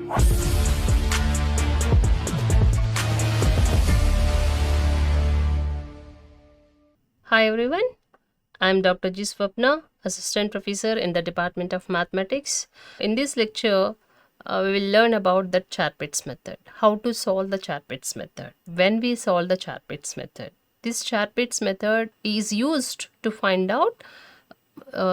Hi everyone, I am Dr. G. Swapna, Assistant Professor in the Department of Mathematics. In this lecture, we will learn about the CHARPITS method, how to solve the CHARPITS method. When we solve the CHARPITS method, this CHARPITS method is used to find out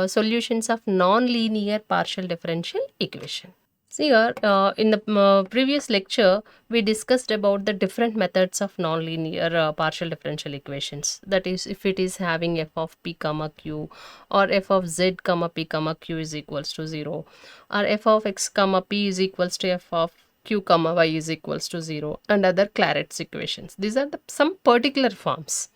solutions of non-linear partial differential equation. See here, in the previous lecture, we discussed about the different methods of nonlinear partial differential equations. That is, if it is having f of p comma q, or f of z comma p comma q is equals to 0, or f of x comma p is equals to f of q comma y is equals to 0, and other Claret's equations. These are some particular forms.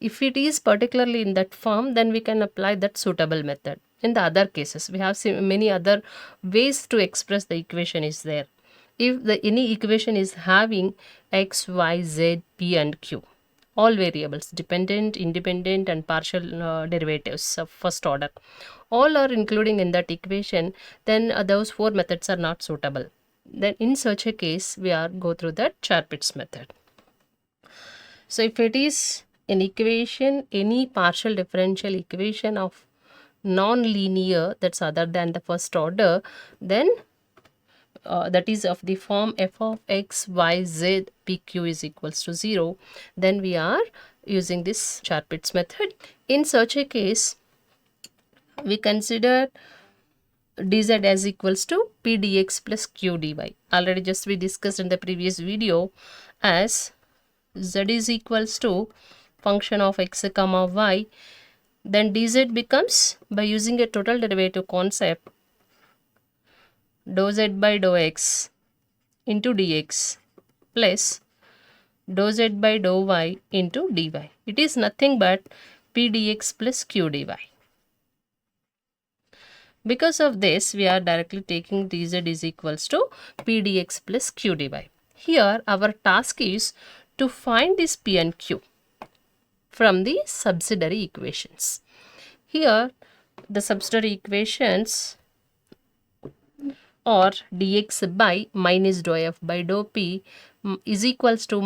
If it is particularly in that form, then we can apply that suitable method. In the other cases, we have many other ways to express the equation is there. If any equation is having x, y, z, p and q, all variables, dependent, independent and partial derivatives of first order, all are including in that equation, then those four methods are not suitable. Then in such a case, we are go through that CHARPITS method. So if it is an equation, any partial differential equation of non-linear, that's other than the first order, then that is of the form f of x, y, z, p, q is equals to 0, then we are using this CHARPITS method. In such a case, we consider dz as equals to p dx plus q dy. Already just we discussed in the previous video, as z is equals to function of x comma y, then dz becomes, by using a total derivative concept, dou z by dou x into dx plus dou z by dou y into dy. It is nothing but p dx plus q dy. Because of this, we are directly taking dz is equals to p dx plus q dy. Here our task is to find this p and q from the subsidiary equations. Here the subsidiary equations are dx by minus dou f by dou p is equals to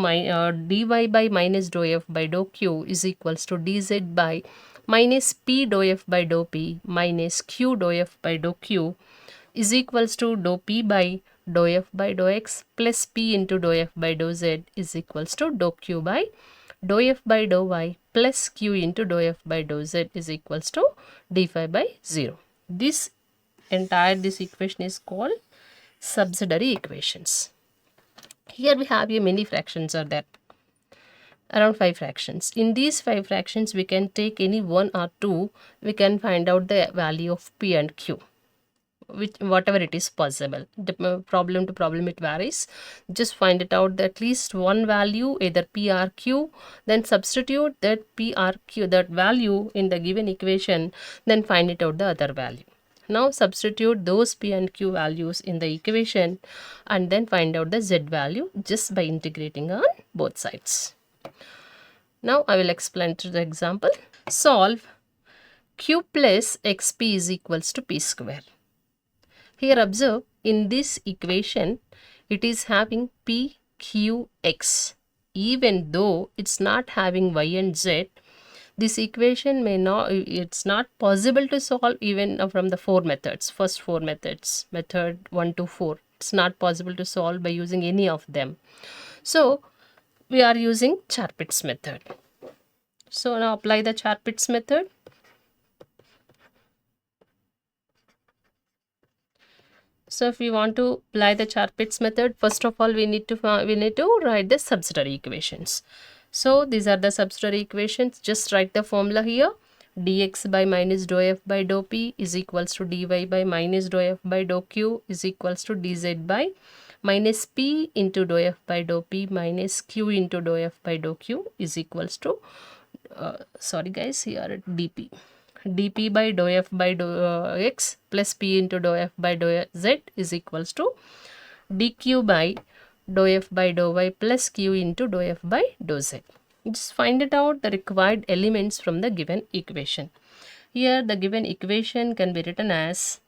dy by minus dou f by dou q is equals to dz by minus p dou f by dou p minus q dou f by dou q is equals to dou p by dou f by dou x plus p into dou f by dou z is equals to dou q by dou f by dou y plus q into dou f by dou z is equals to d5 by 0. This equation is called subsidiary equations. Here we have many fractions are there, around 5 fractions. In these 5 fractions, we can take any 1 or 2, we can find out the value of p and q, whatever it is possible. Problem to problem it varies. Just find it out, at least one value, either p or q, then substitute that p or q, that value in the given equation, then find it out the other value. Now substitute those p and q values in the equation and then find out the z value just by integrating on both sides. Now I will explain to the example. Solve q plus xp is equals to p square. Here observe, in this equation it is having p, q, x. Even though it's not having y and z, this equation it's not possible to solve even from the 4 methods, first 4 methods, method 1 to 4. It's not possible to solve by using any of them. So we are using CHARPITS method. So now apply the CHARPITS method. So if we want to apply the CHARPITS method, first of all we need to write the subsidiary equations. So these are the subsidiary equations. Just write the formula here. dx by minus dou f by dou p is equals to dy by minus dou f by dou q is equals to dz by minus p into dou f by dou p minus q into dou f by dou q is equals to sorry guys, here dp. dp by dou f by dou x plus p into dou f by dou z is equals to dq by dou f by dou y plus q into dou f by dou z. Just find it out the required elements from the given equation. Here the given equation can be written as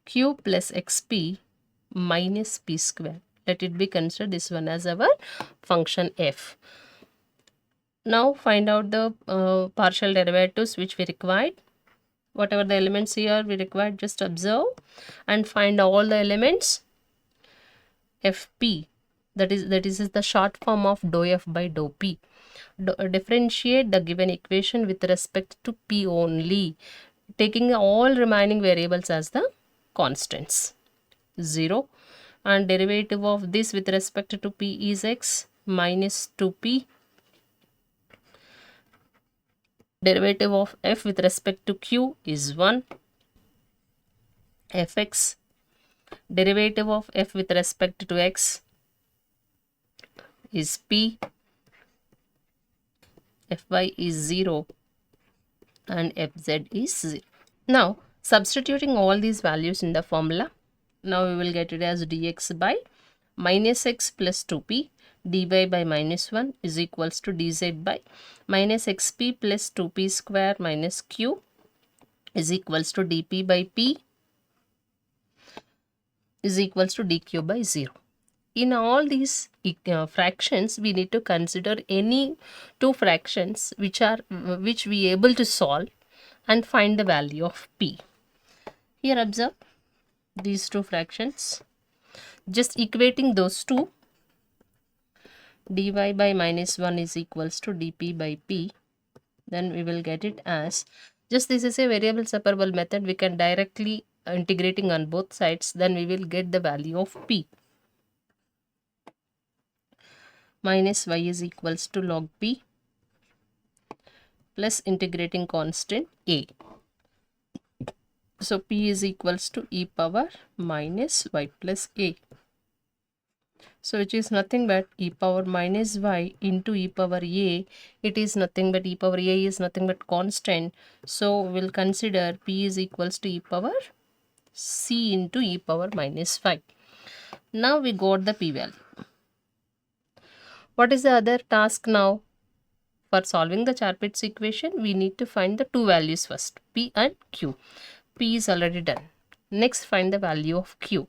q plus xp minus p square. Let it be considered this one as our function f. Now find out the partial derivatives which we required. Whatever the elements here we required, just observe and find all the elements. Fp, that is the short form of dou f by dou p. Differentiate the given equation with respect to p only, taking all remaining variables as the constants. 0, and derivative of this with respect to p is x minus 2p. Derivative of f with respect to q is 1. Fx. Derivative of f with respect to x is p. Fy is 0 and fz is 0. Now substituting all these values in the formula, now we will get it as dx by minus x plus 2p dy by minus 1 is equals to dz by minus xp plus 2p square minus q is equals to dp by p is equals to dq by 0. In all these fractions, we need to consider any two fractions which we able to solve and find the value of p. Here observe these two fractions. Just equating those two, dy by minus 1 is equals to dp by p. Then we will get it as, just this is a variable separable method, we can directly integrating on both sides, then we will get the value of p. Minus y is equals to log p plus integrating constant a. So p is equals to e power minus y plus a. So which is nothing but e power minus y into e power a. It is nothing but e power a is nothing but constant. So we'll consider p is equals to e power c into e power minus 5. Now we got the p value. What is the other task now? For solving the CHARPIT's equation, we need to find the two values first, p and q. P is already done. Next, find the value of q.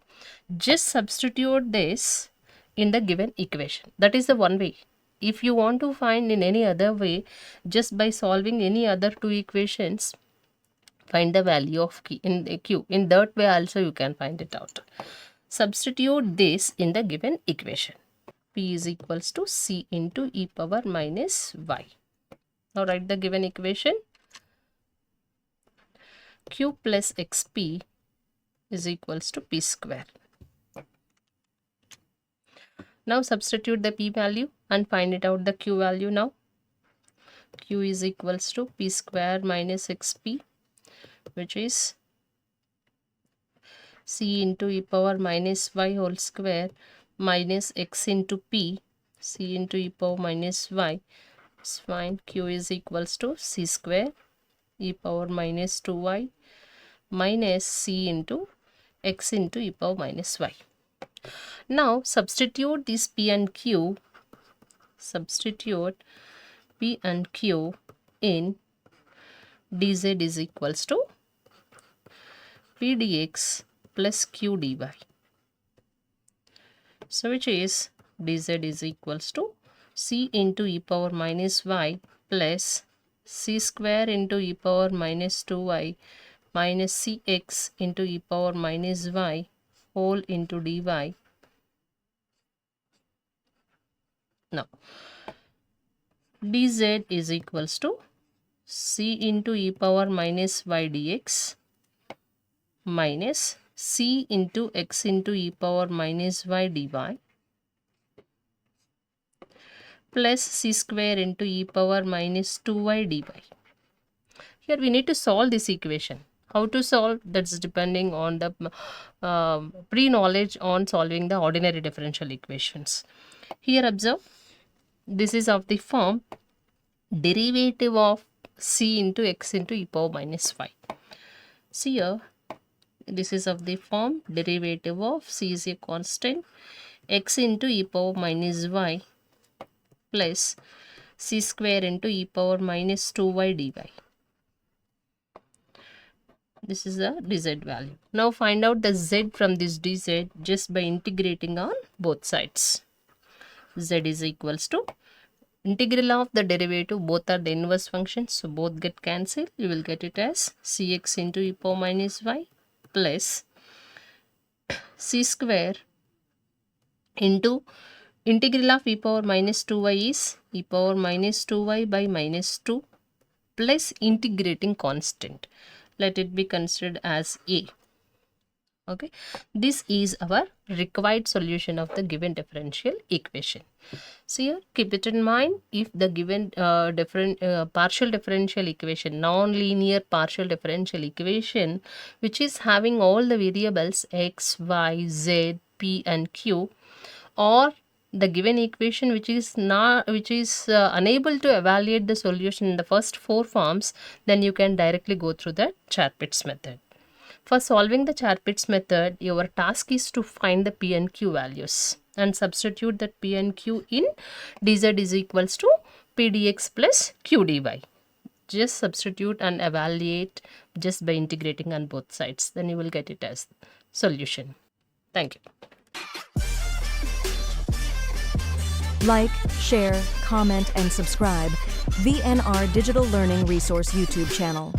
Just substitute this in the given equation. That is the one way. If you want to find in any other way, just by solving any other two equations, find the value of q. In that way also you can find it out. Substitute this in the given equation. P is equals to c into e power minus y. Now write the given equation. Q plus xp is equals to p square. Now substitute the p value and find it out the q value now. Q is equals to p square minus xp, which is c into e power minus y whole square minus x into p, c into e power minus y. It's fine. Q is equals to c square e power minus 2y minus c into x into e power minus y. Now substitute this p and q. Substitute p and q in dz is equals to p dx plus q dy. So which is dz is equals to c into e power minus y plus c square into e power minus 2y minus cx into e power minus y whole into dy. Now dz is equals to c into e power minus y dx minus c into x into e power minus y dy plus c square into e power minus 2y dy. Here we need to solve this equation. How to solve? That's depending on the pre-knowledge on solving the ordinary differential equations. Here observe, this is of the form derivative of c into x into e power minus y. See here, this is of the form derivative of c is a constant, x into e power minus y plus c square into e power minus 2y dy. This is the dz value. Now find out the z from this dz just by integrating on both sides. Z is equals to integral of the derivative, both are the inverse functions, so both get cancelled. You will get it as cx into e power minus y plus c square into integral of e power minus 2y is e power minus 2y by minus 2 plus integrating constant. Let it be considered as a. Okay, this is our required solution of the given differential equation. So here keep it in mind, if the given partial differential equation, non-linear partial differential equation, which is having all the variables x, y, z, p and q, or the given equation which is unable to evaluate the solution in the first 4 forms, then you can directly go through the CHARPIT's method. For solving the CHARPIT's method, your task is to find the P and Q values and substitute that P and Q in dz is equals to P dx plus Q dy. Just substitute and evaluate just by integrating on both sides. Then you will get it as solution. Thank you. Like, share, comment, and subscribe VNR Digital Learning Resource YouTube channel.